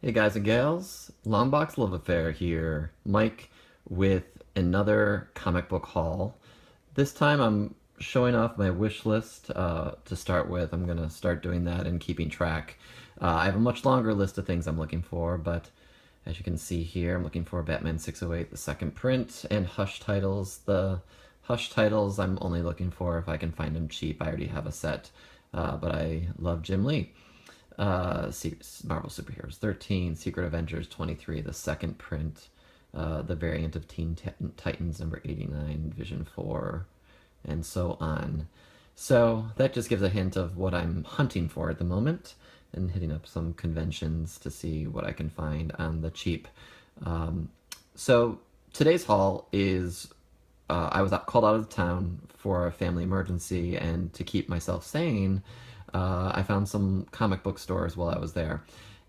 Hey guys and gals, Longbox Love Affair here, Mike with another comic book haul. This time I'm showing off my wish list to start with. I'm going to start doing that and keeping track. I have a much longer list of things I'm looking for, but as you can see here, I'm looking for Batman 608, the second print, and Hush titles. The Hush titles I'm only looking for if I can find them cheap. I already have a set, but I love Jim Lee. Marvel Superheroes 13, Secret Avengers 23, the second print, the variant of Teen Titans number 89, Vision 4, and so on. So that just gives a hint of what I'm hunting for at the moment, and hitting up some conventions to see what I can find on the cheap. So today's haul is I was called out of town for a family emergency, and to keep myself sane, I found some comic book stores while I was there.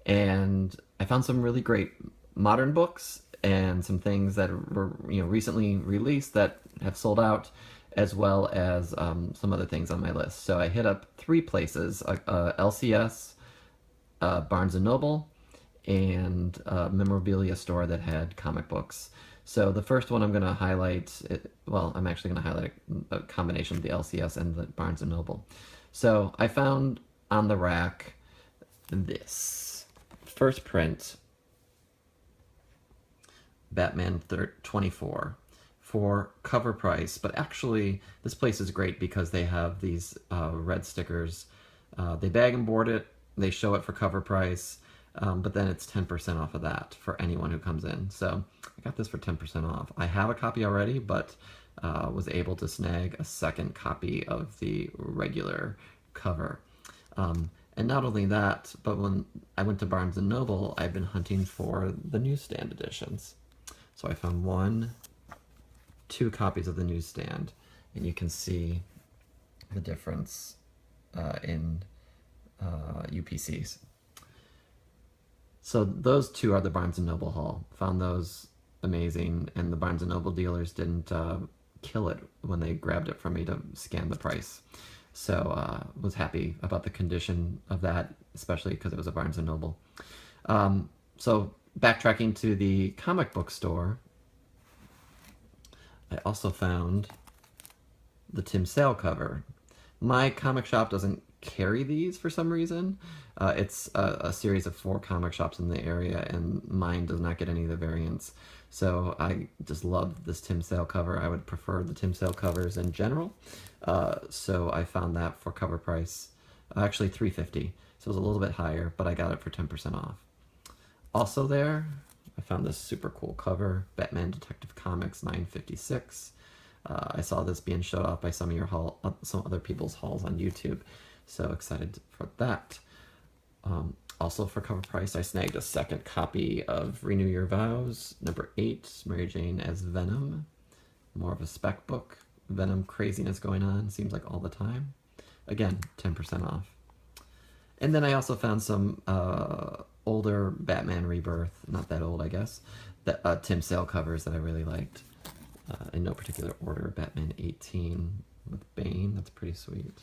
And I found some really great modern books and some things that were recently released that have sold out, as well as some other things on my list. So I hit up three places, LCS, Barnes & Noble, and a Memorabilia store that had comic books. So the first one I'm going to highlight, I'm actually going to highlight a combination of the LCS and the Barnes & Noble. So I found on the rack this first print, Batman 24, for cover price. But actually, this place is great because they have these red stickers. They bag and board it, they show it for cover price, but then it's 10% off of that for anyone who comes in. So I got this for 10% off. I have a copy already, but was able to snag a second copy of the regular cover. And not only that, but when I went to Barnes & Noble, I've been hunting for the newsstand editions. So I found two copies of the newsstand, and you can see the difference in UPCs. So those two are the Barnes & Noble haul. Found those amazing, and the Barnes & Noble dealers didn't kill it when they grabbed it from me to scan the price. So was happy about the condition of that, especially because it was a Barnes & Noble. So backtracking to the comic book store, I also found the Tim Sale cover. My comic shop doesn't carry these for some reason. It's a series of 4 comic shops in the area, and mine does not get any of the variants. So I just love this Tim Sale cover. I would prefer the Tim Sale covers in general. So I found that for cover price, actually $3.50. So it was a little bit higher, but I got it for 10% off. Also there, I found this super cool cover, Batman Detective Comics 956. I saw this being showed off by some other people's hauls on YouTube, so excited for that. Also for cover price, I snagged a second copy of Renew Your Vows, number 8, Mary Jane as Venom. More of a spec book. Venom craziness going on, seems like all the time. Again, 10% off. And then I also found some older Batman Rebirth, not that old I guess, that Tim Sale covers that I really liked. In no particular order, Batman 18 with Bane, that's pretty sweet.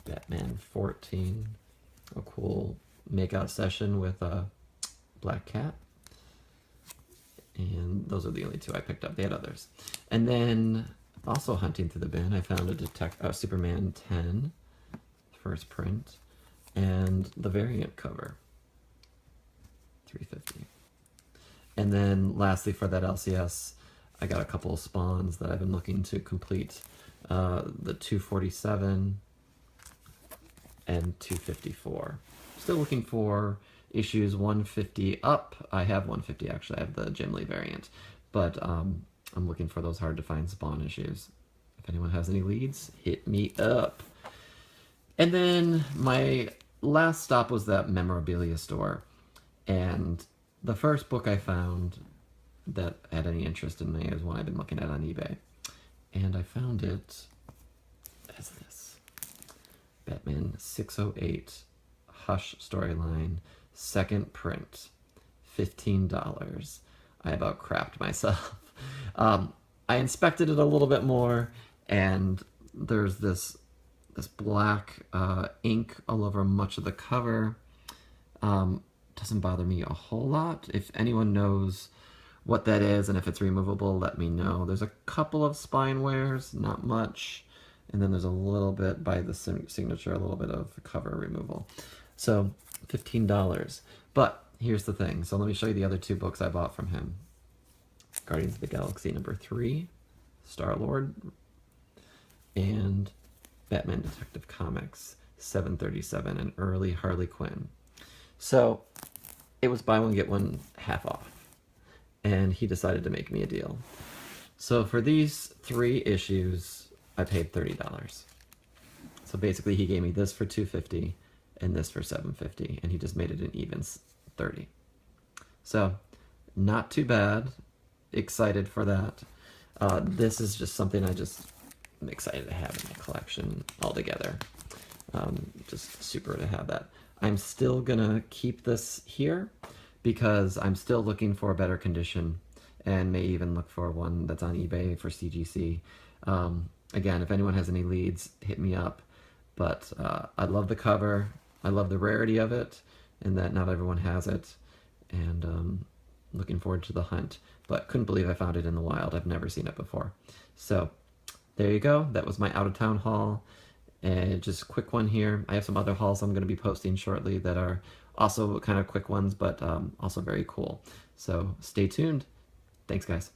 Batman 14, a cool makeout session with Black Cat. And those are the only 2 I picked up. They had others. And then, also hunting through the bin, I found a Superman 10, first print, and the variant cover, $3.50. And then, lastly, for that LCS, I got a couple of spawns that I've been looking to complete. The 247 and 254. Still looking for issues 150 up. I have 150 actually. I have the Jim Lee variant, but I'm looking for those hard to find Spawn issues. If anyone has any leads, hit me up. And then my last stop was that Memorabilia store, and the first book I found that had any interest in me is one I've been looking at on eBay, and I found it as this Batman 608 Hush storyline, second print, $15. I about crapped myself. I inspected it a little bit more, and there's this black ink all over much of the cover. doesn't bother me a whole lot. If anyone knows what that is and if it's removable, let me know. There's a couple of spine wears, not much, and then there's a little bit by the signature, a little bit of cover removal. So $15. But here's the thing. So let me show you the other two books I bought from him. Guardians of the Galaxy #3, Star-Lord, and Batman Detective Comics 737, an early Harley Quinn. So it was buy one, get one half off. And he decided to make me a deal. So for these 3 issues, I paid $30. So basically he gave me this for $2.50 and this for $7.50, and he just made it an even $30. So not too bad. Excited for that. This is just something I'm excited to have in my collection altogether. Just super to have that. I'm still gonna keep this here because I'm still looking for a better condition and may even look for one that's on eBay for CGC. Again, if anyone has any leads, hit me up. But I love the cover. I love the rarity of it and that not everyone has it. And looking forward to the hunt. But couldn't believe I found it in the wild. I've never seen it before. So there you go. That was my out-of-town haul. And just a quick one here. I have some other hauls I'm going to be posting shortly that are also kind of quick ones, but also very cool. So stay tuned. Thanks, guys.